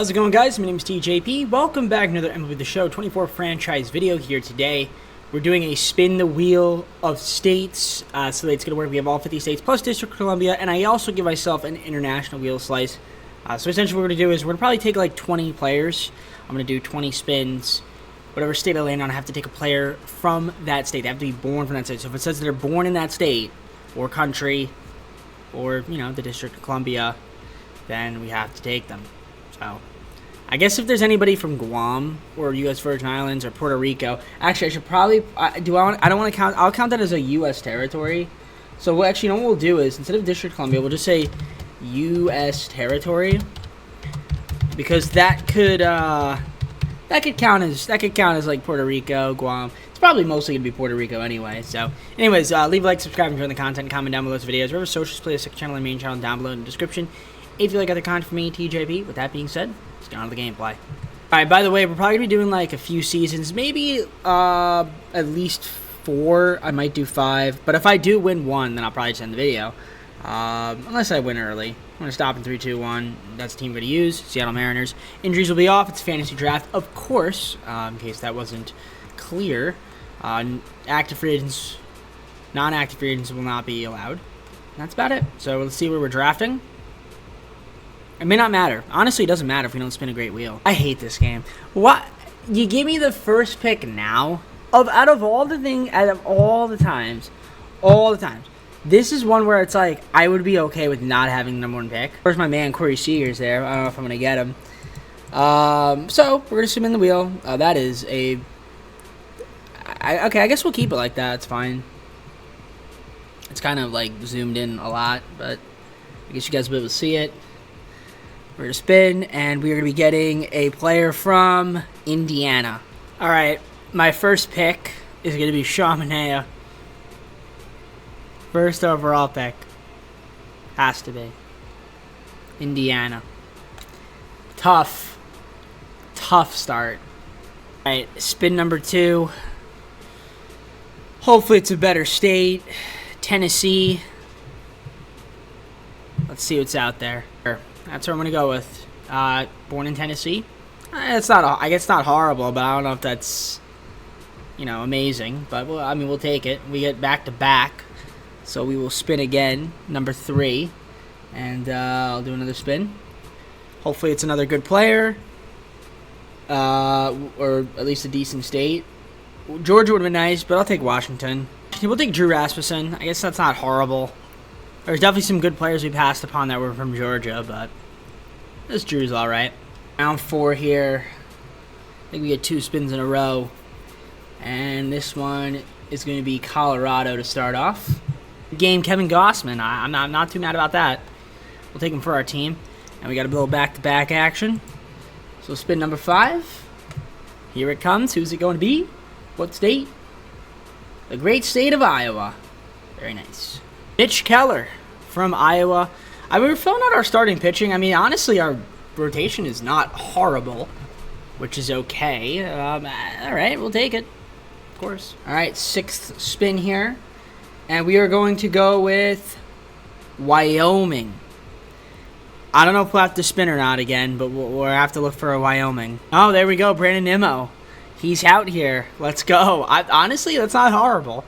How's it going, guys? My name is TJP. Welcome back to another MLB The Show 24 franchise video here today. We're doing a spin the wheel of states. So it's going to work. We have all 50 states plus District of Columbia, and I also give myself an international wheel slice. So essentially what we're going to do is we're going to probably take like 20 players. I'm going to do 20 spins. Whatever state I land on, I have to take a player from that state. They have to be born from that state. So if it says they're born in that state or country or, you know, the District of Columbia, then we have to take them. So I guess if there's anybody from Guam or U.S. Virgin Islands or Puerto Rico, actually I should probably I don't want to count. I'll count that as a U.S. territory. So what what we'll do is instead of District of Columbia, we'll just say U.S. territory, because that could count as like Puerto Rico, Guam. It's probably mostly gonna be Puerto Rico anyway. So, anyways, leave a like, subscribe, enjoy the content, comment down below this videos. Wherever socials, play the second channel and main channel down below in the description. If you like other content from me, TJP. With that being said, let's get on to the gameplay. Alright, by the way, we're probably going to be doing like a few seasons. Maybe at least 4. I might do 5. But if I do win 1, then I'll probably just end the video. Unless I win early. I'm going to stop in 3, 2, 1. That's the team we're going to use. Seattle Mariners. Injuries will be off. It's a fantasy draft, of course. In case that wasn't clear. Active free agents, non-active free agents will not be allowed. And that's about it. So let's see where we're drafting. It may not matter. Honestly, it doesn't matter if we don't spin a great wheel. I hate this game. What? You give me the first pick now? Out of all the times, this is one where it's like, I would be okay with not having the number 1 pick. Where's my man, Corey Seager's there? I don't know if I'm going to get him. So, we're going to spin the wheel. That is a... okay, I guess we'll keep it like that. It's fine. It's kind of like zoomed in a lot, but I guess you guys will be able to see it. We're going to spin, and we're going to be getting a player from Indiana. All right, my first pick is going to be Sean Manaea. First overall pick. Has to be. Indiana. Tough start. All right, spin number 2. Hopefully it's a better state. Tennessee. Let's see what's out there. That's what I'm gonna go with. Born in Tennessee. It's not. I guess not horrible, but I don't know if that's, you know, amazing. But we'll take it. We get back to back, so we will spin again, number 3, and I'll do another spin. Hopefully, it's another good player, or at least a decent state. Georgia would have been nice, but I'll take Washington. We'll take Drew Rasmussen. I guess that's not horrible. There's definitely some good players we passed upon that were from Georgia, but this Drew's alright. Round 4 here. I think we get 2 spins in a row. And this one is going to be Colorado to start off. Game, Kevin Gossman. I'm not too mad about that. We'll take him for our team. And we got a little back-to-back action. So spin number 5. Here it comes. Who's it going to be? What state? The great state of Iowa. Very nice. Mitch Keller from Iowa. We're filling out our starting pitching. I mean, honestly, our rotation is not horrible, which is okay. All right, we'll take it, of course. All right, 6th spin here, and we are going to go with Wyoming. I don't know if we'll have to spin or not again, but we'll have to look for a Wyoming. Oh, there we go, Brandon Nimmo. He's out here. Let's go. Honestly, that's not horrible.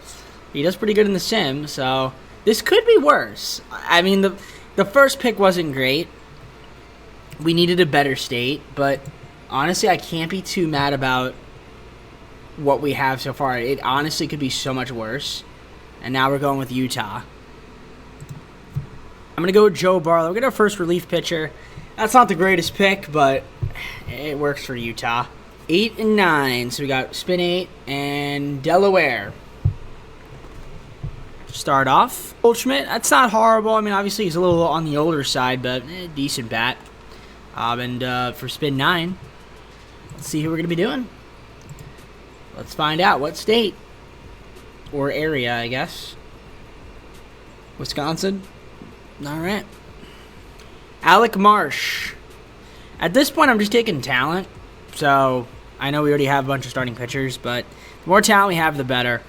He does pretty good in the sim, so... This could be worse. I mean, the first pick wasn't great. We needed a better state, but honestly, I can't be too mad about what we have so far. It honestly could be so much worse. And now we're going with Utah. I'm going to go with Joe Barlow. We're going to our first relief pitcher. That's not the greatest pick, but it works for Utah. 8 and 9. So we got spin 8 and Delaware. Start off. Goldschmidt, that's not horrible. I mean, obviously he's a little on the older side, but decent bat. And for spin 9, let's see who we're going to be doing. Let's find out what state or area, I guess. Wisconsin. All right. Alec Marsh. At this point, I'm just taking talent. So I know we already have a bunch of starting pitchers, but the more talent we have, the better.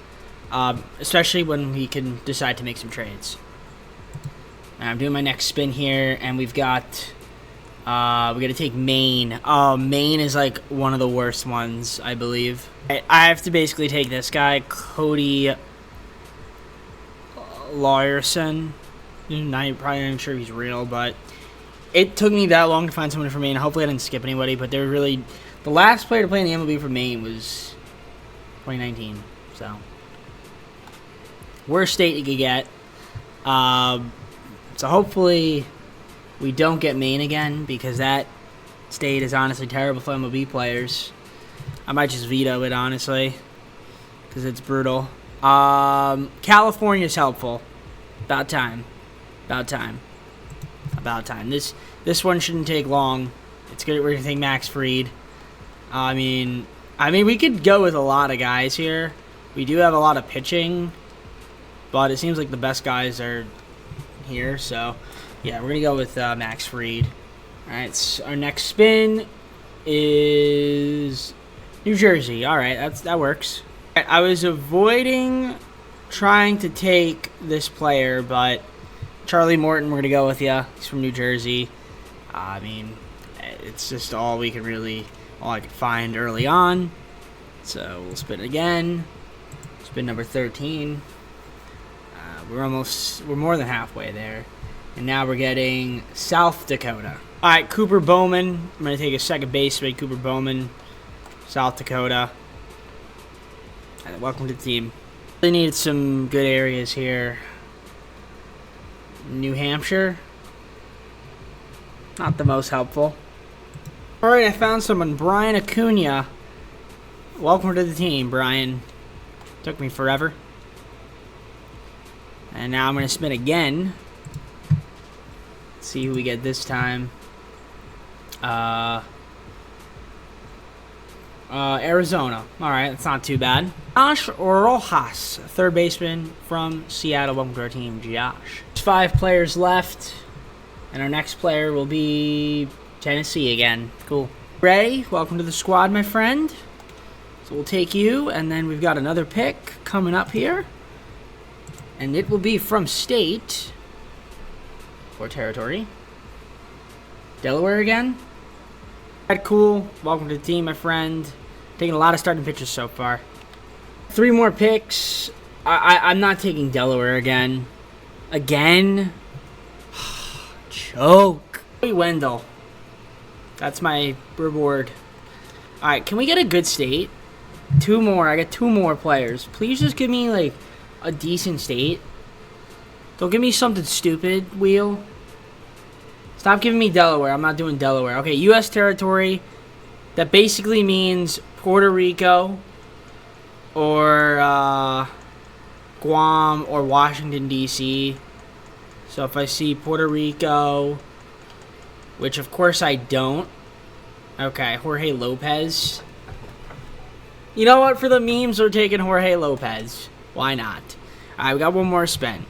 Especially when we can decide to make some trades. I'm doing my next spin here, and we've got We got to take Maine. Oh, Maine is like one of the worst ones, I believe. I have to basically take this guy, Cody Lawyerson. Probably not sure if he's real, but it took me that long to find someone from Maine. Hopefully I didn't skip anybody, but they're really... The last player to play in the MLB for Maine was 2019, so... Worst state you could get. So hopefully we don't get Maine again, because that state is honestly terrible for MLB players. I might just veto it, honestly, because it's brutal. California's helpful. About time. About time. About time. This one shouldn't take long. It's good. We're gonna take Max Fried. I mean, we could go with a lot of guys here. We do have a lot of pitching, but it seems like the best guys are here. So, yeah, we're gonna go with Max Fried. All right. So our next spin is New Jersey. All right, that works. I was avoiding trying to take this player, but Charlie Morton, we're going to go with you. He's from New Jersey. I mean, it's just all I could find early on. So we'll spin again. Spin number 13. We're more than halfway there. And now we're getting South Dakota. All right, Cooper Bowman. I'm going to take a second baseman, Cooper Bowman, South Dakota. And welcome to the team. Really needed some good areas here. New Hampshire. Not the most helpful. Alright, I found someone. Brian Acuna. Welcome to the team, Brian. Took me forever. And now I'm going to spin again. Let's see who we get this time. Arizona. Alright, that's not too bad. Josh Rojas, third baseman from Seattle. Welcome to our team, Josh. There's 5 players left, and our next player will be Tennessee again. Cool. Ray, welcome to the squad, my friend. So we'll take you, and then we've got another pick coming up here. And it will be from state or territory. Delaware again. Cool. Welcome to the team, my friend. Taking a lot of starting pitchers so far. 3 more picks. I'm not taking Delaware again. Again? Choke. Wendell. That's my reward. Alright, can we get a good state? 2 more. I got 2 more players. Please just give me, like, a decent state. Don't give me something stupid, wheel. Stop giving me Delaware. I'm not doing Delaware. Okay, U.S. territory. That basically means Puerto Rico or Guam or Washington, D.C. So if I see Puerto Rico, which of course I don't. Okay, Jorge Lopez. You know what? For the memes, we're taking Jorge Lopez. Why not? All right, we got one more spin.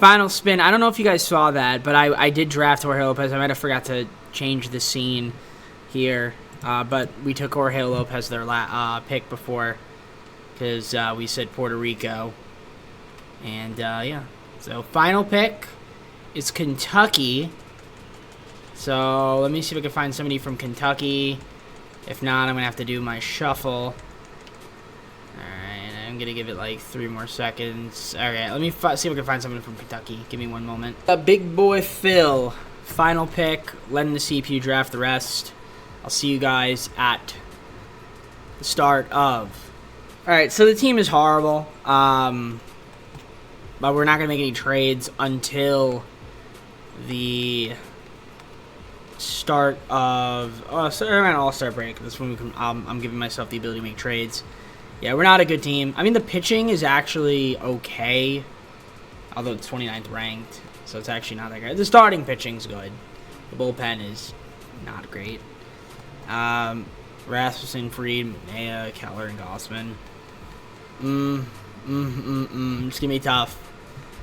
Final spin. I don't know if you guys saw that, but I did draft Jorge Lopez. I might have forgot to change the scene here, but we took Jorge Lopez their pick before because we said Puerto Rico. And, yeah. So, final pick is Kentucky. So, let me see if I can find somebody from Kentucky. If not, I'm going to have to do my shuffle. Alright, I'm going to give it like 3 more seconds. Alright, let me see if I can find someone from Kentucky. Give me one moment. Big boy Phil. Final pick. Letting the CPU draft the rest. I'll see you guys at the start of. Alright, so the team is horrible. But we're not going to make any trades until the start of All-Star break. That's when we can, I'm giving myself the ability to make trades. Yeah, we're not a good team. I mean, the pitching is actually okay, although it's 29th ranked, so it's actually not that great. The starting pitching's good. The bullpen is not great. Rasmussen, Fried, Maya, Keller, and Gossman. It's gonna be tough.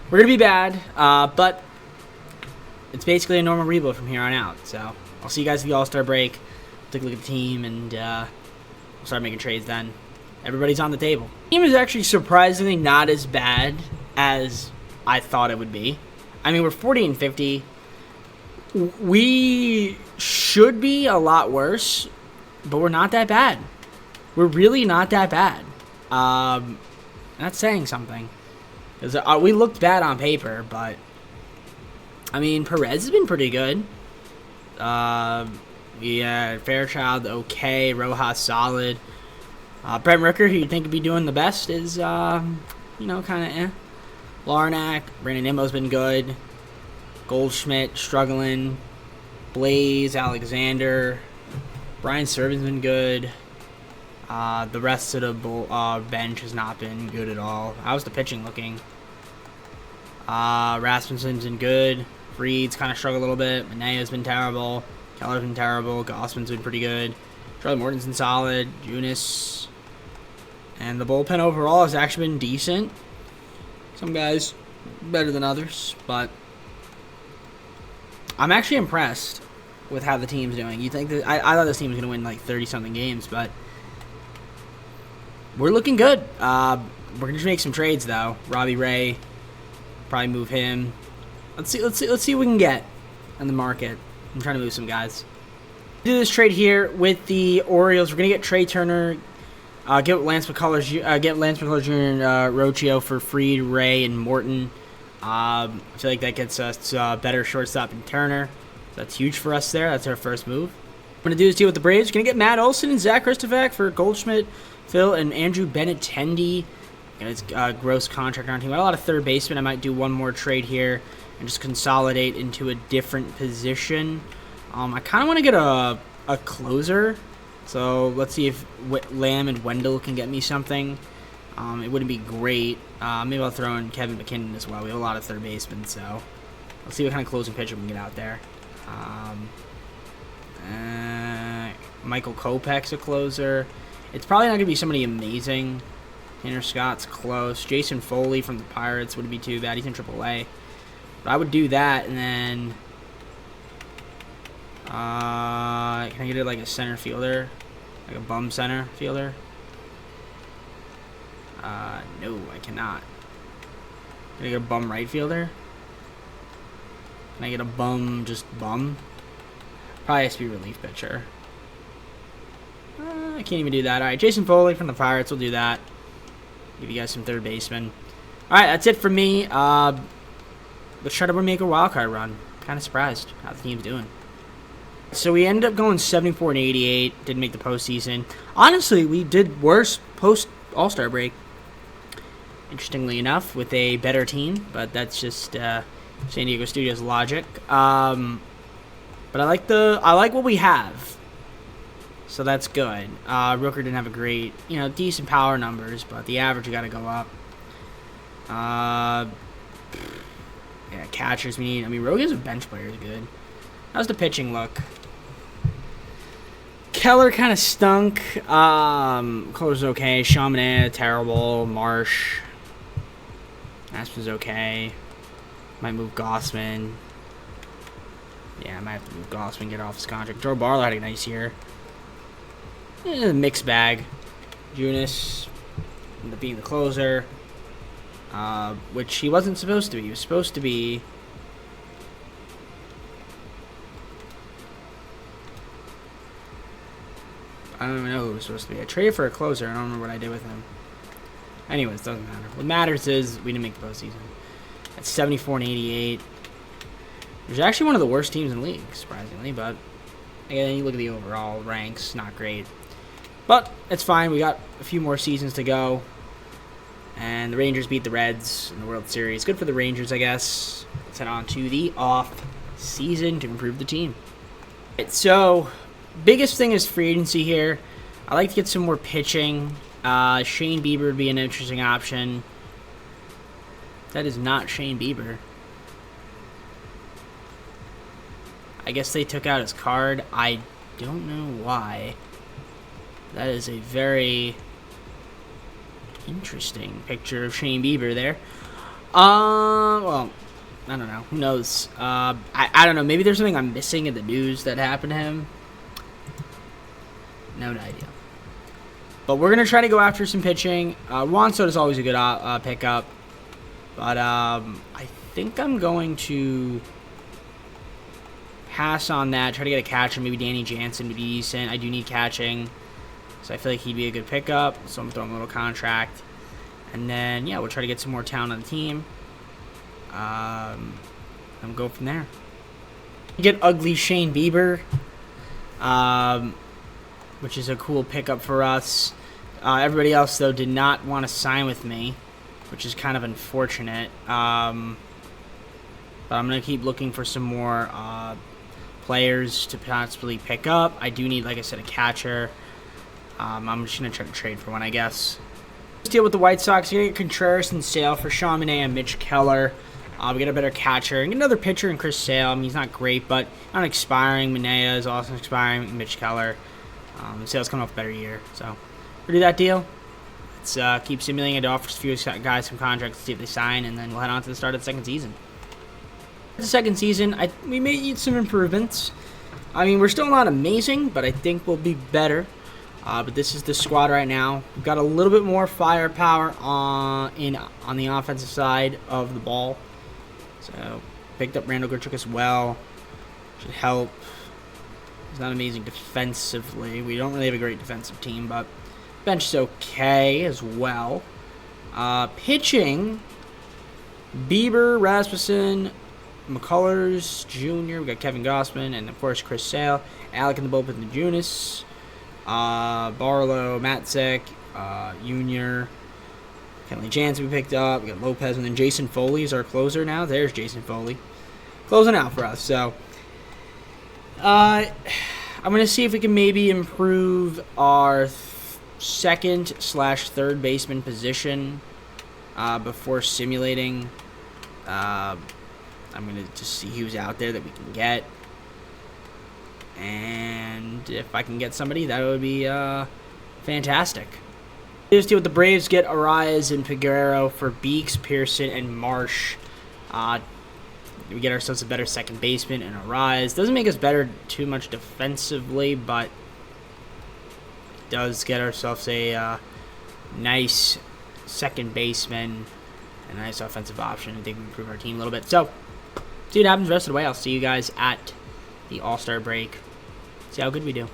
We're gonna be bad, but it's basically a normal rebuild from here on out. So I'll see you guys at the All-Star break. Take a look at the team, and we'll start making trades then. Everybody's on the table. The team is actually surprisingly not as bad as I thought it would be. I mean, we're 40-50. We should be a lot worse, but we're not that bad. We're really not that bad. That's saying something. Because we looked bad on paper, but I mean, Perez has been pretty good. Yeah, Fairchild, okay. Rojas, solid. Brent Rooker, who you'd think would be doing the best, is, kind of Larnack, Brandon Nimmo's been good. Goldschmidt, struggling. Blaze, Alexander. Brian Servin's been good. The rest of the bench has not been good at all. How's the pitching looking? Rasmussen's been good. Freed's kind of struggled a little bit. Manea's been terrible. Keller's been terrible. Gossman's been pretty good. Charlie Morton's been solid. Junis. And the bullpen overall has actually been decent. Some guys better than others, but I'm actually impressed with how the team's doing. You think that I thought this team was going to win like 30-something games, but we're looking good. We're going to make some trades though. Robbie Ray, probably move him. Let's see what we can get on the market. I'm trying to move some guys. Do this trade here with the Orioles. We're going to get Trey Turner, get Lance McCullers Jr. and Rocchio for Fried, Ray, and Morton. I feel like that gets us better shortstop in Turner. That's huge for us there. That's our first move. We're going to do this deal with the Braves. We're going to get Matt Olson and Zach Christovac for Goldschmidt, Phil, and Andrew Benintendi. And it's gross contract on team. Got a lot of third baseman. I might do one more trade here and just consolidate into a different position. I kind of want to get a closer. So let's see if Lamb and Wendell can get me something. It wouldn't be great. Maybe I'll throw in Kevin McKinnon as well. We have a lot of third basemen, so let's see what kind of closing pitcher we can get out there. Michael Kopech's a closer. It's probably not going to be somebody amazing. Tanner Scott's close. Jason Foley from the Pirates wouldn't be too bad. He's in AAA. But I would do that, and then can I get it like a center fielder? Like a bum center fielder? No, I cannot. Can I get a bum right fielder? Can I get a bum, just bum? Probably has to be relief pitcher. I can't even do that. Alright, Jason Foley from the Pirates. We'll do that. Give you guys some third baseman. Alright, that's it for me. Let's try to make a wild card run. Kind of surprised how the team's doing. So we ended up going 74 and 88. Didn't make the postseason. Honestly, we did worse post All-Star break. Interestingly enough, with a better team, but that's just San Diego Studios logic. But I like what we have, so that's good. Rooker didn't have a great, decent power numbers, but the average got to go up. Yeah, catchers we need. I mean, Rogan's a bench player is good. How's the pitching look? Keller kind of stunk. Closer's okay. Chaminade, terrible. Marsh. Aspen's okay. Might move Gossman. Yeah, I might have to move Gossman, get off his contract. Joe Barlow had a nice year. Mixed bag. Junis ended up being the closer. Which he wasn't supposed to be. He was supposed to be... I don't even know who it was supposed to be. I traded for a closer. I don't remember what I did with him. Anyways, doesn't matter. What matters is we didn't make the postseason. That's 74 and 88. Which is actually one of the worst teams in the league, surprisingly. But again, you look at the overall ranks, not great. But it's fine. We got a few more seasons to go. And the Rangers beat the Reds in the World Series. Good for the Rangers, I guess. Let's head on to the off season to improve the team. So, biggest thing is free agency here. I like to get some more pitching. Shane Bieber would be an interesting option. That is not Shane Bieber. I guess they took out his card. I don't know why. That is a very interesting picture of Shane Bieber there. Well, I don't know. Who knows? I don't know. Maybe there's something I'm missing in the news that happened to him. No idea. But we're going to try to go after some pitching. Juan Soto's always a good pickup. But I think I'm going to pass on that. Try to get a catcher. Maybe Danny Jansen would be decent. I do need catching, so I feel like he'd be a good pickup. So I'm going to throw him a little contract. And then, yeah, we'll try to get some more talent on the team. And go from there. Get ugly Shane Bieber, which is a cool pickup for us. Everybody else, though, did not want to sign with me, which is kind of unfortunate. But I'm going to keep looking for some more players to possibly pick up. I do need, like I said, a catcher. I'm just going to try to trade for one, I guess. Let's deal with the White Sox. You're going to get Contreras and Sale for Sean Manaea and Mitch Keller. We get a better catcher. And get another pitcher in Chris Sale. I mean, he's not great, but not expiring. Manaea is also expiring. Mitch Keller. Sale's coming off a better year. So, we'll do that deal. Let's keep simulating it. Offer a few guys some contracts to see if they sign, and then we'll head on to the start of the second season. The second season, we may need some improvements. I mean, we're still not amazing, but I think we'll be better. But this is the squad right now. We've got a little bit more firepower on the offensive side of the ball. So, picked up Randall Grichuk as well. Should help. He's not amazing defensively. We don't really have a great defensive team, but bench is okay as well. Pitching, Bieber, Rasmussen, McCullers Jr., we got Kevin Gossman, and of course Chris Sale. Alec in the bullpen, the Junis. Barlow, Matzek, Junior, Kenley Jansen we picked up. We got Lopez, and then Jason Foley is our closer now. There's Jason Foley. Closing out for us. So, I'm going to see if we can maybe improve our second/third baseman position before simulating. I'm going to just see who's out there that we can get. And if I can get somebody, that would be fantastic. Let's deal with the Braves. Get Arias and Figueroa for Beeks, Pearson, and Marsh. We get ourselves a better second baseman and Arias. Doesn't make us better too much defensively, but does get ourselves a nice second baseman, a nice offensive option. I think we improve our team a little bit. So, see what happens the rest of the way. I'll see you guys at the All-Star break. See how good we do.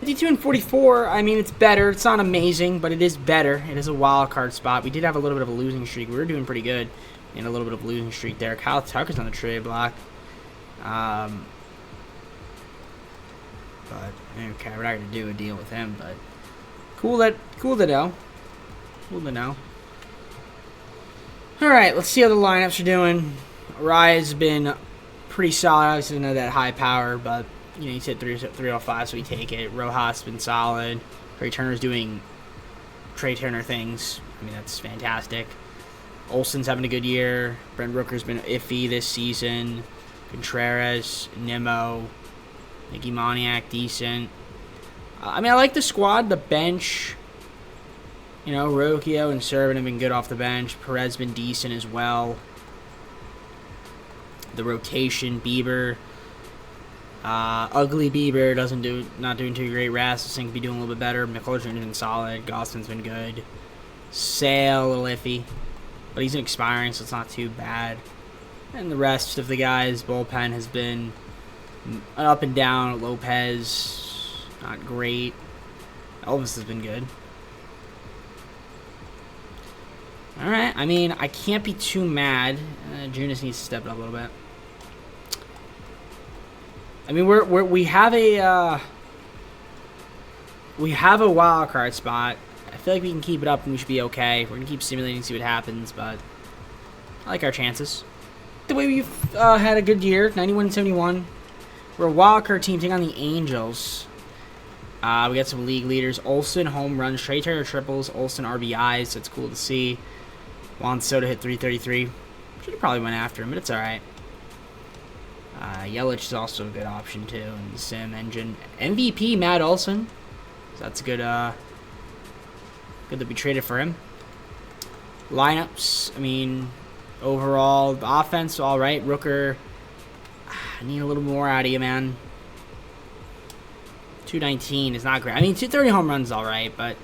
52 and 44, I mean, it's better. It's not amazing, but it is better. It is a wild card spot. We did have a little bit of a losing streak. We were doing pretty good in a little bit of a losing streak there. Kyle Tucker's on the trade block. But, okay, we're not going to do a deal with him, but cool to know. Cool to know. All right, let's see how the lineups are doing. Arias has been pretty solid. Obviously, not that high power, but you know, he's hit 305, so we take it. Rojas has been solid. Trey Turner's doing Trey Turner things. I mean, that's fantastic. Olsen's having a good year. Brent Rooker's been iffy this season. Contreras, Nimmo, Mickey Moniak, decent. I mean, I like the squad. The bench, you know, Rocchio and Servant have been good off the bench. Perez been decent as well. The rotation, Bieber, ugly Bieber not doing too great. Rasmussen could be doing a little bit better. McCullers been doing solid. Gostin's been good. Sale a little iffy, but he's expiring, so it's not too bad. And the rest of the guys, bullpen has been up and down. Lopez, not great. Elvis has been good. All right, I mean, I can't be too mad. Junis needs to step it up a little bit. I mean, we have a wild card spot. I feel like we can keep it up and we should be okay. We're gonna keep simulating, see what happens, but I like our chances. The way we've had a good year, 91-71. We're a wild card team taking on the Angels. We got some league leaders: Olsen home runs, Trey Turner triples, Olsen RBIs. So it's cool to see. Juan Soto hit 333. Should have probably went after him, but it's all right. Yelich is also a good option too in the sim engine. MVP Matt Olson. So that's good. Good that we traded for him. Lineups. I mean, overall the offense all right. Rooker. I need a little more out of you, man. 219 is not great. I mean, 230 home runs is all right, but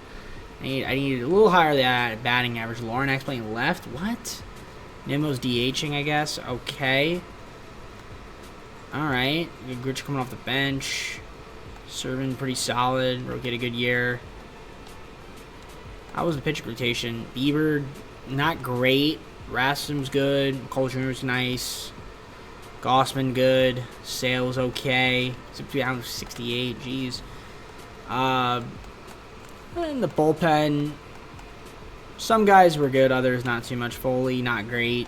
I need a little higher than batting average. Lauren playing left. What? Nimmo's DHing, I guess. Okay. Alright. Gritch coming off the bench. Serving pretty solid. Roke had a good year. How was the pitching rotation? Bieber, not great. Rasmussen's good. Cole Jr. was nice. Gossman good. Sales okay. Down 68. Jeez. In the bullpen, some guys were good. Others not too much. Foley, not great.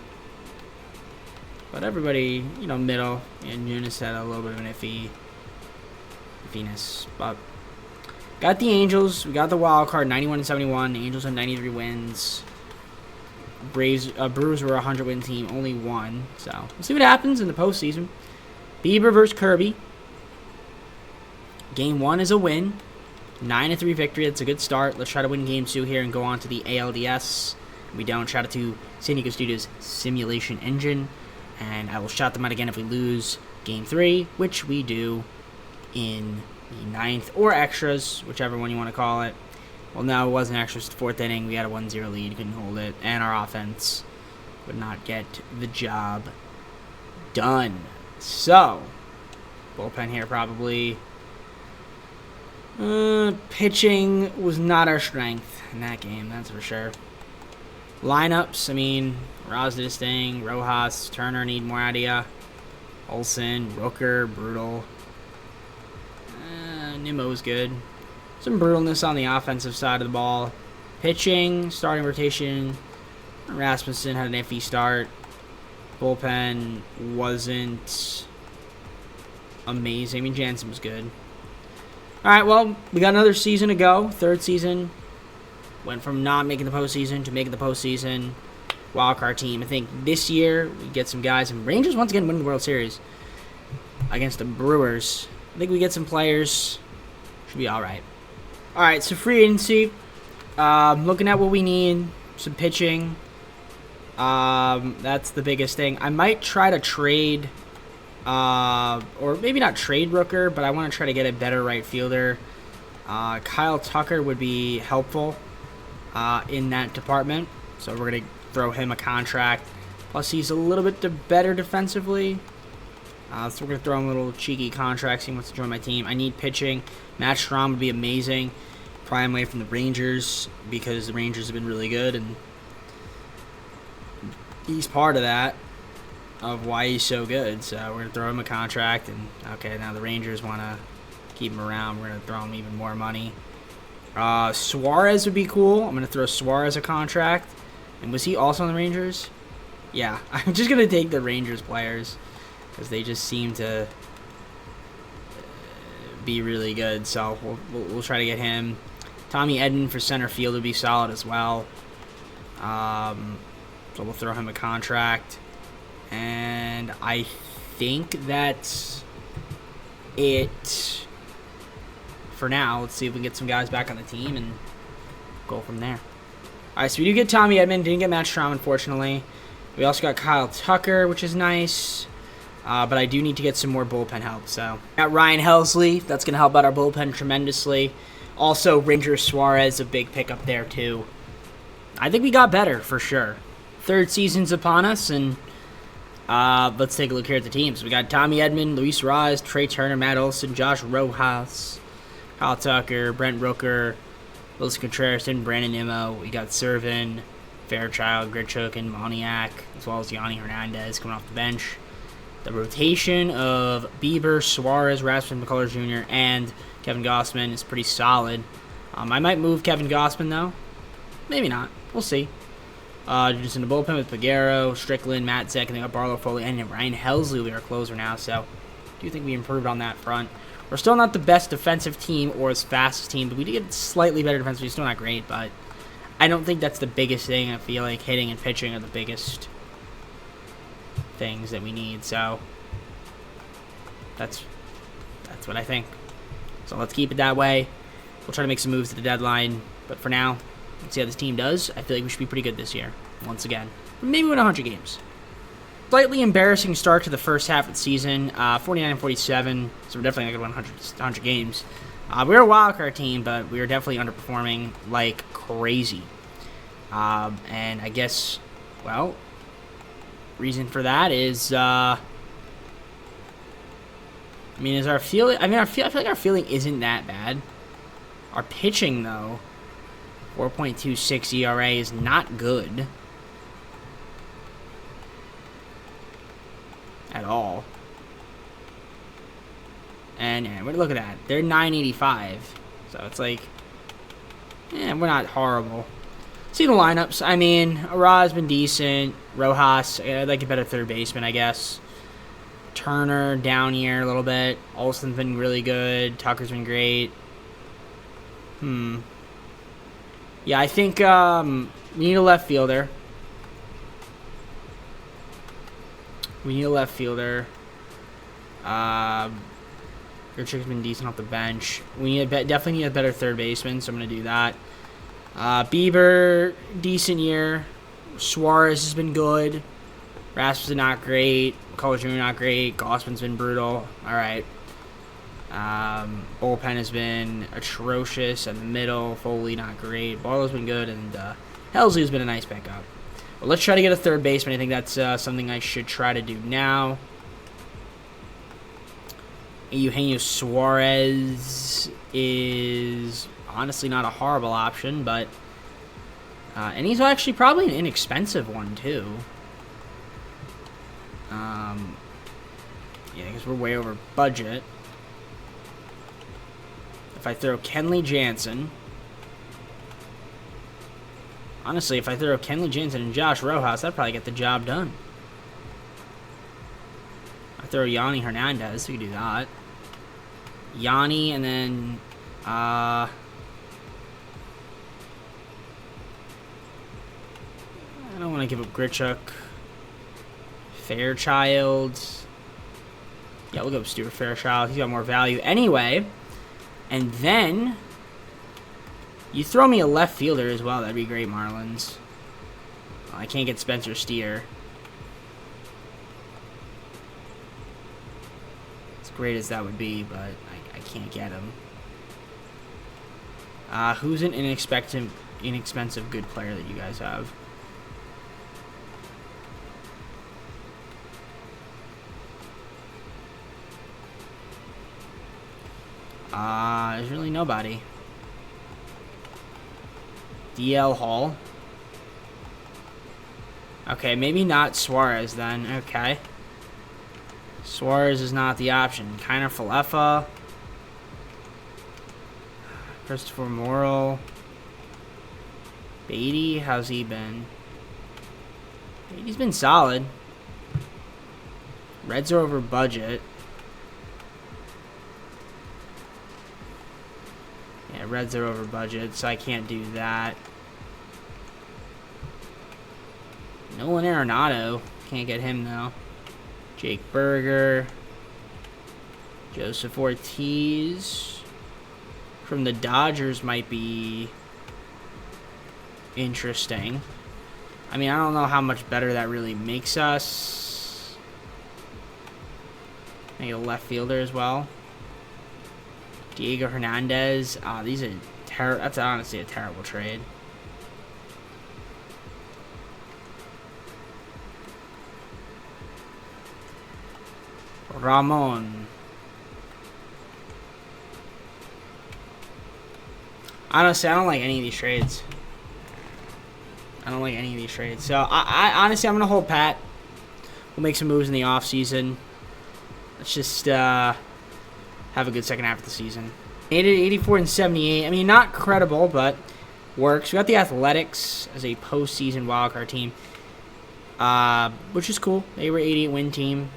But everybody, you know, middle. And Nunes had a little bit of an iffiness. But got the Angels. We got the wild card, 91-71. The Angels had 93 wins. Brewers were a 100-win team, only one. So we'll see what happens in the postseason. Bieber versus Kirby. Game 1 is a win. 9-3 victory. That's a good start. Let's try to win Game 2 here and go on to the ALDS. If we don't, shout out to San Diego Studios Simulation Engine. And I will shout them out again if we lose Game 3, which we do in the 9th or extras, whichever one you want to call it. Well, no, it wasn't extras. The 4th inning, we had a 1-0 lead, couldn't hold it, and our offense would not get the job done. So, bullpen here probably. Pitching was not our strength in that game, that's for sure. Lineups, I mean, Raz did his thing. Rojas, Turner need more out of ya. Olsen, Rooker, brutal. Nimmo's good. Some brutalness on the offensive side of the ball. Pitching, starting rotation. Rasmussen had an iffy start. Bullpen wasn't amazing. I mean, Jansen was good. Alright, well, we got another season to go. 3rd season. Went from not making the postseason to making the postseason. Wildcard team. I think this year we get some guys. And Rangers once again winning the World Series against the Brewers. I think we get some players. Should be alright. Alright, so free agency. Looking at what we need. Some pitching. That's the biggest thing. I might try to trade, or maybe not trade Rooker, but I want to try to get a better right fielder. Kyle Tucker would be helpful in that department. So we're going to throw him a contract. Plus, he's a little bit better defensively. So we're going to throw him a little cheeky contract, see he wants to join my team. I need pitching. Matt Strahm would be amazing. Prime away from the Rangers, because the Rangers have been really good, and he's part of that, of why he's so good. So we're going to throw him a contract, and okay, now the Rangers want to keep him around. We're going to throw him even more money. Suarez would be cool. I'm going to throw Suarez a contract. And was he also on the Rangers? Yeah, I'm just going to take the Rangers players, because they just seem to be really good. So we'll try to get him. Tommy Edman for center field would be solid as well. So we'll throw him a contract. And I think that's it for now. Let's see if we can get some guys back on the team and go from there. Alright, so we do get Tommy Edman. Didn't get Matt Strahm, unfortunately. We also got Kyle Tucker, which is nice. But I do need to get some more bullpen help. So got Ryan Helsley. That's going to help out our bullpen tremendously. Also, Rangers Suarez, a big pickup there, too. I think we got better, for sure. 3rd season's upon us, and let's take a look here at the teams. We got Tommy Edman, Luis Raz, Trey Turner, Matt Olson, Josh Rojas, Kyle Tucker, Brent Rooker, Wilson Contreras, and Brandon Nimmo. We got Servin, Fairchild, Grichuk, and Moniak, as well as Yanni Hernandez coming off the bench. The rotation of Bieber, Suarez, Rasmussen, McCullers Jr., and Kevin Gossman is pretty solid. I might move Kevin Gossman, though. Maybe not. We'll see. Just in the bullpen with Peguero, Strickland, Matt Zek, and they got Barlow, Foley, and Ryan Helsley will be our closer now. So I do think we improved on that front. We're still not the best defensive team or as fastest team, but we did get slightly better defensively. Still not great, but I don't think that's the biggest thing. I feel like hitting and pitching are the biggest things that we need. So that's what I think. So let's keep it that way. We'll try to make some moves at the deadline. But for now, let's see how this team does. I feel like we should be pretty good this year, once again. Maybe win 100 games. Slightly embarrassing start to the first half of the season. 49-47, so we're definitely not going to win 100 games. We're a wildcard team, but we were definitely underperforming like crazy. And I guess, well, reason for that is I mean, is our field? I mean, I feel like our fielding isn't that bad. Our pitching, though, 4.26 ERA is not good at all. And look at that, they're 985. So it's like, we're not horrible. See the lineups. I mean, Arra's been decent. Rojas, I'd like a better third baseman, I guess. Turner down here a little bit. Olsen's been really good. Tucker's been great. Yeah, I think we need a left fielder. Grichuk's been decent off the bench. We definitely need a better third baseman, so I'm going to do that. Bieber, decent year. Suarez has been good. Rasmussen not great. McCullers Jr. not great. Gossman's been brutal. All right. Bullpen has been atrocious in the middle. Foley not great. Barlow's been good, and Helsley's been a nice pickup. Well, let's try to get a third baseman. I think that's something I should try to do now. Eugenio Suarez is honestly not a horrible option, but and he's actually probably an inexpensive one too. Yeah, because we're way over budget. If I throw Kenley Jansen, honestly, if I throw Kenley Jansen and Josh Rojas, that'd probably get the job done. I throw Yanni Hernandez, we could do that. Yanni, and then I don't want to give up Grichuk. Fairchild. Yeah, we'll go with Stuart Fairchild. He's got more value anyway. And then you throw me a left fielder as well. That'd be great, Marlins. I can't get Spencer Steer. As great as that would be, but I can't get him. Who's an inexpensive good player that you guys have? There's really nobody. DL Hall. Okay, maybe not Suarez then. Okay. Suarez is not the option. Kiner Falefa. Christopher Morrill. Beatty, how's he been? Beatty's been solid. Reds are over budget. Yeah, Reds are over budget, so I can't do that. Nolan Arenado. Can't get him, though. Jake Berger. Joseph Ortiz. From the Dodgers might be interesting. I mean, I don't know how much better that really makes us. Maybe a left fielder as well. Diego Hernandez. These are that's honestly a terrible trade. Ramon. Honestly, I don't like any of these trades. So, I honestly, I'm going to hold pat. We'll make some moves in the offseason. Let's just have a good second half of the season. 84 and 78. I mean, not credible, but works. We got the Athletics as a postseason wildcard team, which is cool. They were 88-win team.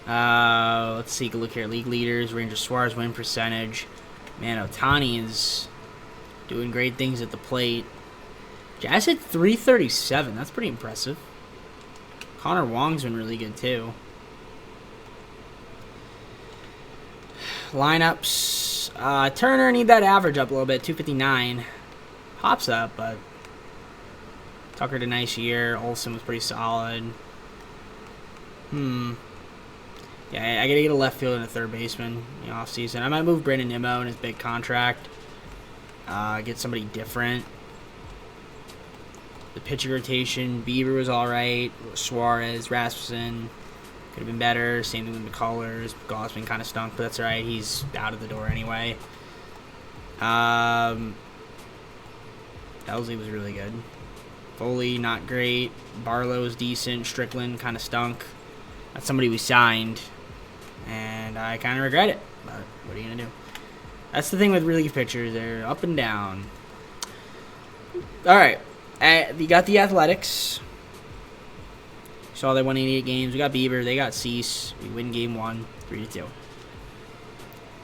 Let's take a look here. League leaders, Ranger Suarez win percentage. Man, Ohtani is doing great things at the plate. Jazz hit 337. That's pretty impressive. Connor Wong's been really good, too. Lineups. Turner, need that average up a little bit. 259. Hops up, but Tucker had a nice year. Olsen was pretty solid. Yeah, I gotta get a left fielder and a third baseman in the offseason. I might move Brandon Nimmo in his big contract. Get somebody different. The pitching rotation, Bieber was alright. Suarez, Rasmussen. Could have been better. Same thing with McCullers. Gosman kind of stunk, but that's all right. He's out of the door anyway. Elsley was really good. Foley, not great. Barlow was decent. Strickland kind of stunk. That's somebody we signed, and I kind of regret it, but what are you going to do? That's the thing with relief pitchers. They're up and down. All right. You got the Athletics. Saw they won 88 games. We got Bieber. They got Cease. We win game 1, 3-2.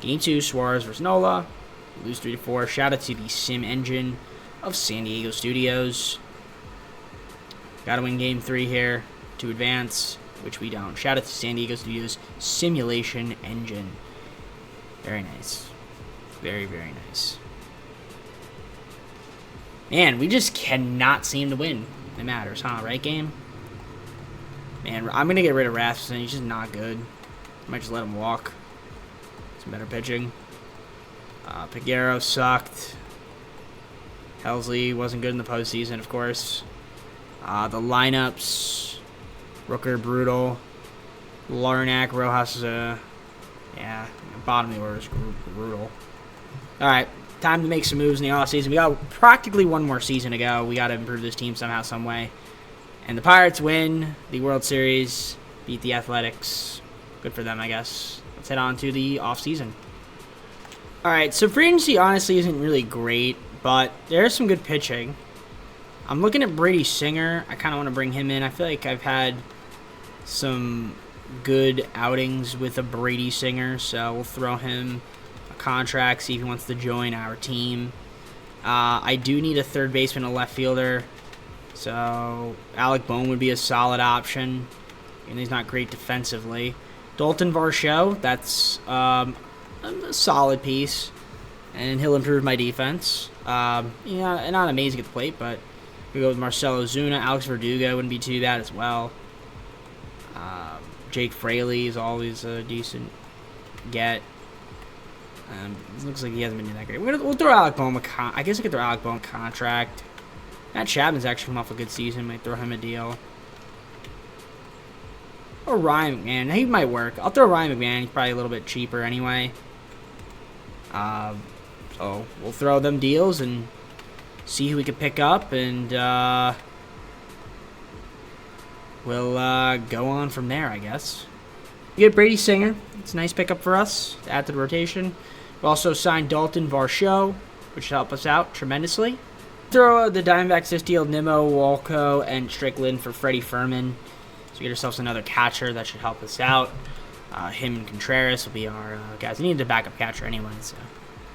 Game 2, Suarez versus Nola. We lose 3-4. Shout out to the Sim Engine of San Diego Studios. Got to win game 3 here to advance, which we don't. Shout out to San Diego Studios Simulation Engine. Very nice. Very, very nice. Man, we just cannot seem to win. It matters, huh? Right, game? Man, I'm going to get rid of Rasmussen. He's just not good. I might just let him walk. Some better pitching. Peguero sucked. Helsley wasn't good in the postseason, of course. The lineups. Rooker, brutal. Larnack, Rojas, yeah, bottom of the order is brutal. All right, time to make some moves in the offseason. We got practically one more season to go. We got to improve this team somehow, some way. And the Pirates win the World Series, beat the Athletics. Good for them, I guess. Let's head on to the offseason. All right, so free agency honestly isn't really great, but there's some good pitching. I'm looking at Brady Singer. I kind of want to bring him in. I feel like I've had some good outings with a Brady Singer, so we'll throw him a contract, see if he wants to join our team. I do need a third baseman and a left fielder, so Alec Bohm would be a solid option, and he's not great defensively. Dalton Varsho, that's a solid piece, and he'll improve my defense. Yeah, not amazing at the plate, but we go with Marcelo Zuna. Alex Verdugo wouldn't be too bad as well. Jake Fraley is always a decent get. It looks like he hasn't been doing that great. We'll throw Alec Bohm I guess I could throw Alec Bohm a contract. Matt Chapman's actually come off a good season. Might throw him a deal. Or Ryan McMahon. He might work. I'll throw Ryan McMahon. He's probably a little bit cheaper anyway. So we'll throw them deals and see who we can pick up, and we'll go on from there, I guess. We get Brady Singer. It's a nice pickup for us to add to the rotation. We also signed Dalton Varsho, which should help us out tremendously. Throw the Diamondbacks this deal, Nimmo, Walco, and Strickland for Freddie Furman. So we get ourselves another catcher that should help us out. Him and Contreras will be our guys. We needed a backup catcher anyway, so.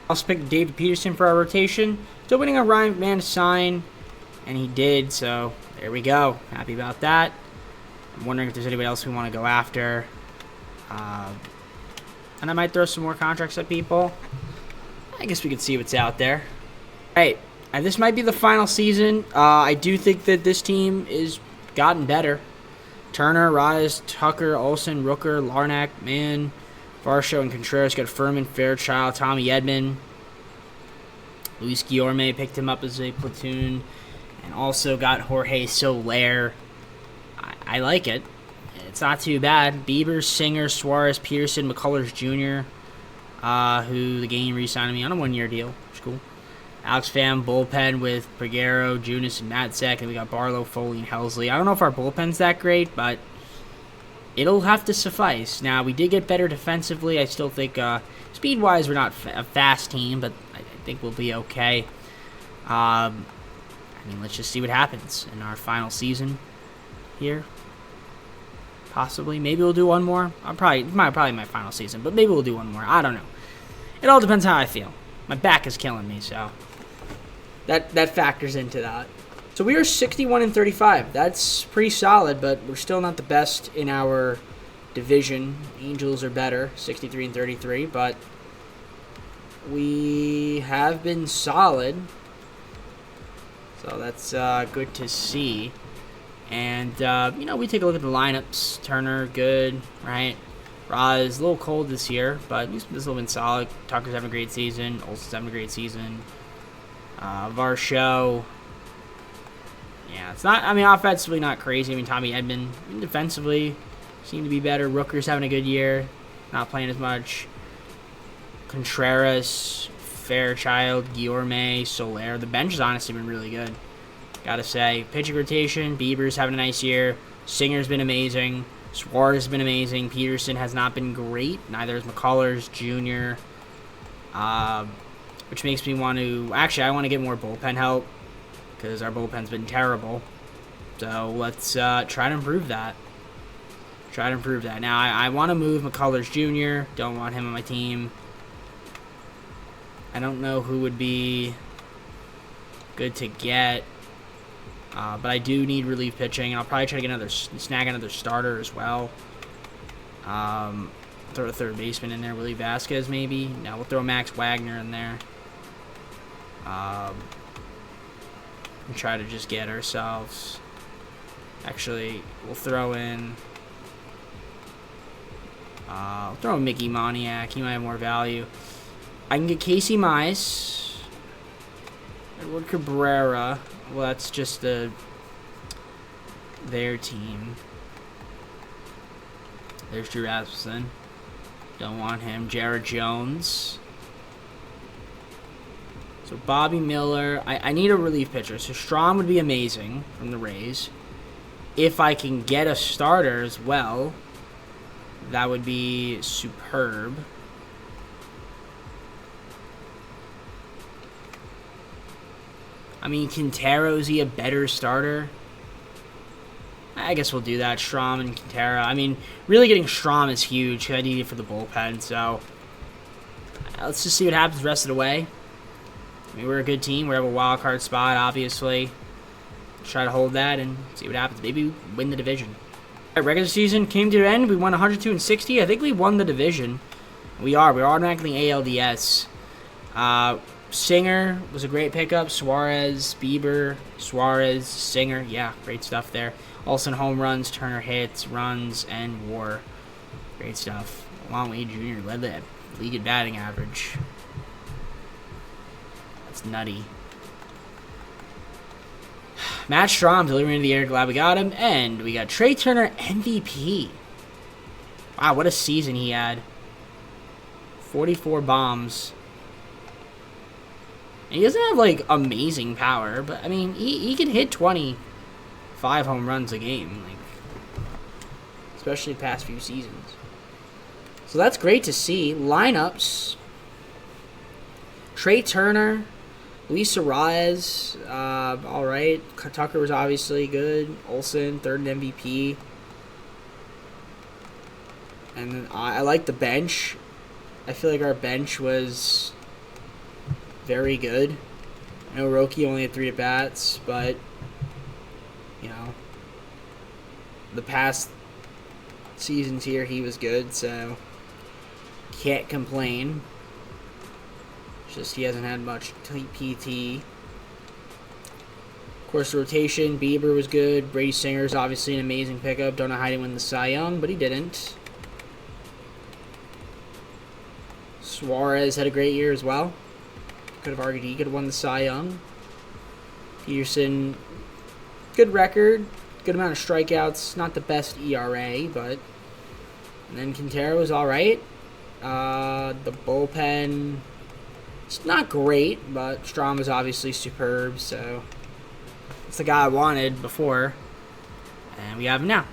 Also picked David Peterson for our rotation. Still waiting on Ryan McMahon to sign, and he did, so there we go. Happy about that. I'm wondering if there's anybody else we want to go after. And I might throw some more contracts at people. I guess we can see what's out there. All right, this might be the final season. I do think that this team is gotten better. Turner, Rise, Tucker, Olsen, Rooker, Larnack, Mann, Varsho, and Contreras. Got Furman, Fairchild, Tommy Edman. Luis Guillorme picked him up as a platoon. And also got Jorge Soler. I like it. It's not too bad. Bieber, Singer, Suarez, Peterson, McCullers Jr., who the game re-signed me on a one-year deal, which is cool. Alex Pham, bullpen with Peguero, Junis, and Matzek, and we got Barlow, Foley, and Helsley. I don't know if our bullpen's that great, but it'll have to suffice. Now, we did get better defensively. I still think speed-wise we're not a fast team, but I think we'll be okay. I mean, let's just see what happens in our final season here. Possibly. Maybe we'll do one more. Probably my final season, but maybe we'll do one more. I don't know. It all depends how I feel. My back is killing me, so that factors into that. So we are 61-35. That's pretty solid, but we're still not the best in our division. Angels are better, 63-33, but we have been solid. So that's good to see. And, we take a look at the lineups. Turner, good, right? Roz, a little cold this year, but he's still been solid. Tucker's having a great season. Olsen's having a great season. Varsho. Yeah, it's not, offensively not crazy. Tommy Edman, defensively, seem to be better. Rooker's having a good year, not playing as much. Contreras, Fairchild, Guillorme, Soler. The bench has honestly been really good, gotta say. Pitching rotation, Bieber's having a nice year. Singer's been amazing. Suarez has been amazing. Peterson has not been great. Neither is McCullers Jr., which makes me want to... Actually, I want to get more bullpen help because our bullpen's been terrible. So let's try to improve that. Now, I want to move McCullers Jr. Don't want him on my team. I don't know who would be good to get. But I do need relief pitching, and I'll probably try to snag another starter as well. Throw a third baseman in there, Willie Vasquez maybe. No, we'll throw Max Wagner in there. And try to just get ourselves. Actually, we'll throw in. I'll throw in Mickey Moniak. He might have more value. I can get Casey Mize. Edward Cabrera. Well, that's just their team. There's Drew Rasmussen. Don't want him. Jared Jones. So Bobby Miller. I need a relief pitcher. So Strahm would be amazing from the Rays. If I can get a starter as well, that would be superb. I mean, Quintero, is he a better starter? I guess we'll do that. Strahm and Quintero. I mean, really getting Strahm is huge because I need it for the bullpen. So, let's just see what happens the rest of the way. I mean, we're a good team. We have a wild card spot, obviously. Let's try to hold that and see what happens. Maybe win the division. All right, regular season came to an end. We won 102-60. I think we won the division. We're automatically ALDS. Singer was a great pickup. Suarez, Bieber, Suarez, Singer. Yeah, great stuff there. Olsen home runs, Turner hits, runs, and WAR. Great stuff. Juan Wade Jr. led the league in batting average. That's nutty. Matt Strahm delivering into the air. Glad we got him. And we got Trey Turner MVP. Wow, what a season he had. 44 bombs. And he doesn't have, like, amazing power, but, I mean, he can hit 25 home runs a game, like, especially the past few seasons. So that's great to see. Lineups. Trey Turner, Luis Arraez, all right. Tucker was obviously good. Olsen, third in MVP. And then I like the bench. I feel like our bench was very good. I know Roki only had 3 at-bats, but, you know, the past seasons here, he was good, so can't complain. It's just he hasn't had much PT. Of course, the rotation, Bieber was good. Brady Singer's obviously an amazing pickup. Don't know how he won the Cy Young, but he didn't. Suarez had a great year as well. Could have argued he could have won the Cy Young. Peterson, good record. Good amount of strikeouts. Not the best ERA, but... And then Quintero was alright. The bullpen... It's not great, but Strahm was obviously superb, so... It's the guy I wanted before. And we have him now.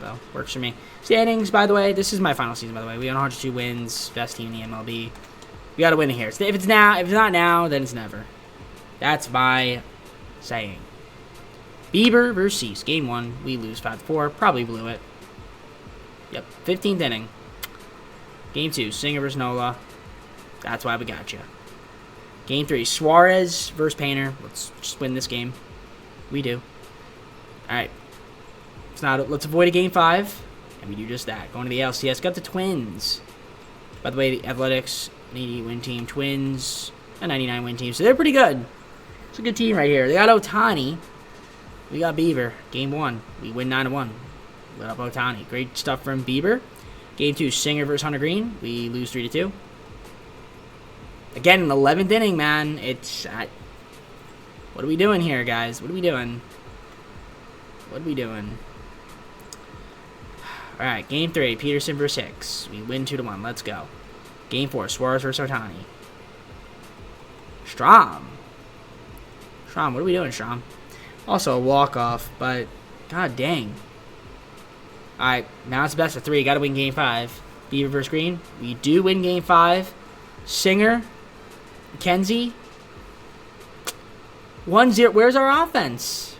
So, works for me. Standings, by the way. This is my final season, by the way. We got 102 wins. Best team in the MLB. We got to win it here. If it's not now, then it's never. That's my saying. Bieber versus Cease. Game 1. We lose 5-4. Probably blew it. Yep. 15th inning. Game 2. Singer versus Nola. That's why we got you. Game 3. Suarez versus Painter. Let's just win this game. We do. Alright. Let's avoid a Game 5. And we do just that. Going to the LCS. Got the Twins. By the way, the Athletics... 88 win team, Twins, a 99 win team. So they're pretty good. It's a good team right here. They got Ohtani. We got Bieber. Game 1. We win 9-1. Lit up Ohtani. Great stuff from Bieber. Game 2, Singer versus Hunter Green. We lose 3-2. Again, in the 11th inning, man. It's... what are we doing here, guys? What are we doing? All Alright, game 3, Peterson versus Hicks. We win 2-1. Let's go. Game 4, Suarez versus Ohtani. Strom, what are we doing, Strom? Also a walk-off, but god dang. Alright, now it's best of 3. Gotta win game 5. Beaver versus Green. We do win game 5. Singer. McKenzie. 1-0. Where's our offense?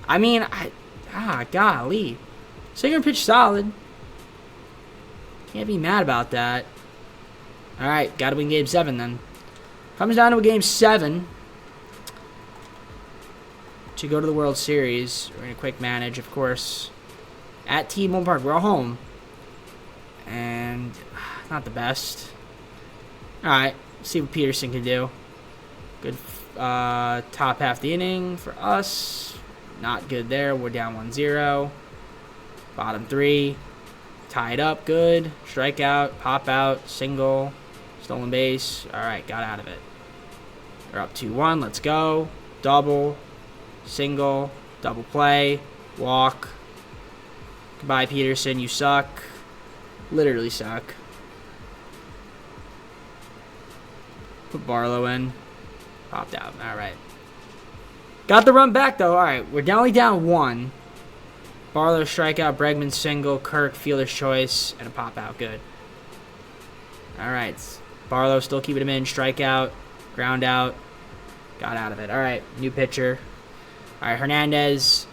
I mean, golly. Singer pitched solid. Can't be mad about that. Alright, gotta win game 7 then. Comes down to a game 7 to go to the World Series. We're going to quick manage, of course, at T-Mobile Park. We're all home. And not the best. Alright, see what Peterson can do. Good top half of the inning for us. Not good there. We're down 1-0. Bottom 3. Tied up. Good. Strikeout. Pop out. Single. Stolen base. Alright, got out of it. We're up 2-1. Let's go. Double. Single. Double play. Walk. Goodbye, Peterson. You suck. Literally suck. Put Barlow in. Popped out. Alright. Got the run back, though. Alright, we're only down 1. Barlow strikeout. Bregman single. Kirk fielder's choice. And a pop out. Good. Alright. Barlow still keeping him in. Strikeout. Ground out. Got out of it. Alright, new pitcher. Alright, Hernandez.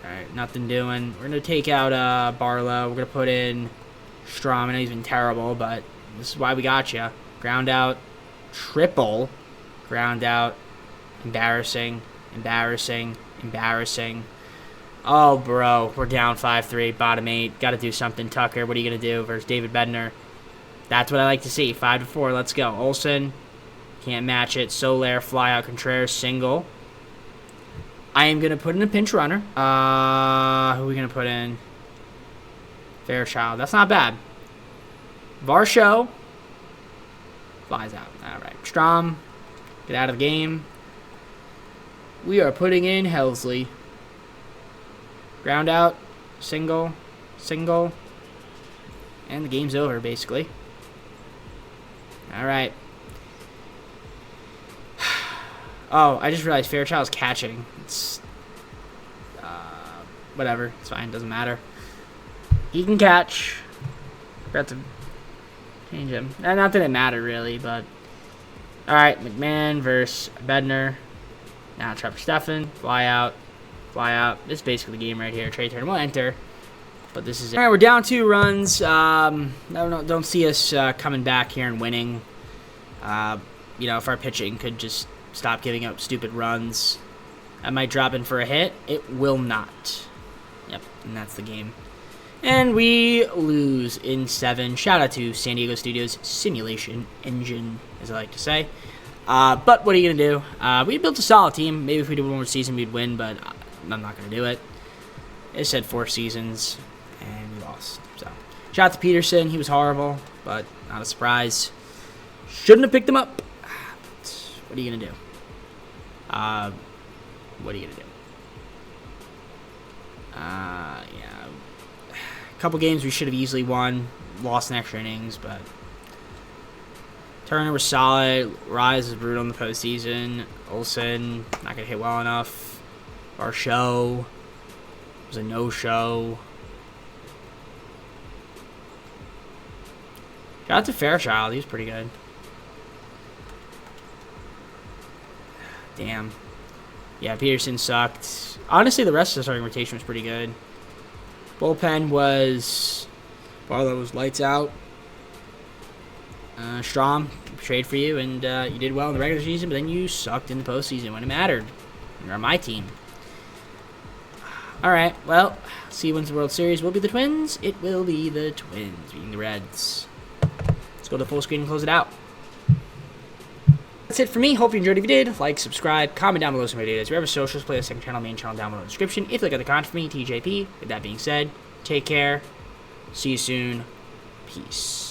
Alright, nothing doing. We're going to take out Barlow. We're going to put in Strom. I know he's been terrible, but this is why we got you. Ground out. Triple. Ground out. Embarrassing. Embarrassing. Embarrassing. Oh, bro. We're down 5-3. Bottom 8. Got to do something. Tucker, what are you going to do versus David Bednar? That's what I like to see. 5-4. Let's go. Olsen. Can't match it. Soler. Fly out. Contreras. Single. I am going to put in a pinch runner. Who are we going to put in? Fairchild. That's not bad. Varsho. Flies out. Alright. Strom. Get out of the game. We are putting in Helsley. Ground out. Single. Single. And the game's over, basically. Alright. Oh, I just realized Fairchild's catching. It's whatever. It's fine. Doesn't matter. He can catch. Forgot to change him. Not that it mattered, really, but... Alright, McMahon versus Bednar. Now Trevor Stephan. Fly out. Fly out. This is basically the game right here. Trey Turner will enter. But this is it. Alright, we're down 2 runs. Don't see us coming back here and winning. You know, if our pitching could just stop giving up stupid runs. I might drop in for a hit. It will not. Yep, and that's the game. And we lose in 7. Shout out to San Diego Studios Simulation Engine, as I like to say. But what are you going to do? We built a solid team. Maybe if we did one more season, we'd win, but I'm not going to do it. It said 4 seasons, and we lost. So, shout out to Peterson. He was horrible, but not a surprise. Shouldn't have picked him up. What are you going to do? What are you going to do? Yeah. A couple games we should have easily won. Lost in extra innings, but... Turner was solid. Rise was brutal in the postseason. Olsen, not going to hit well enough. Varsho was a no-show. Shout out to Fairchild. He was pretty good. Damn. Yeah, Peterson sucked. Honestly, the rest of the starting rotation was pretty good. Bullpen was... Barlow was lights out. Strom, trade for you, and you did well in the regular season, but then you sucked in the postseason when it mattered. You're on my team. Alright, well, see who wins the World Series. Will it be the Twins? It will be the Twins, beating the Reds. Let's go to the full screen and close it out. That's it for me. Hope you enjoyed. If you did, like, subscribe, comment down below some ideas. We have a socials, play the second channel, main channel down below in the description. If you like the content for me, TJP. With that being said, take care. See you soon. Peace.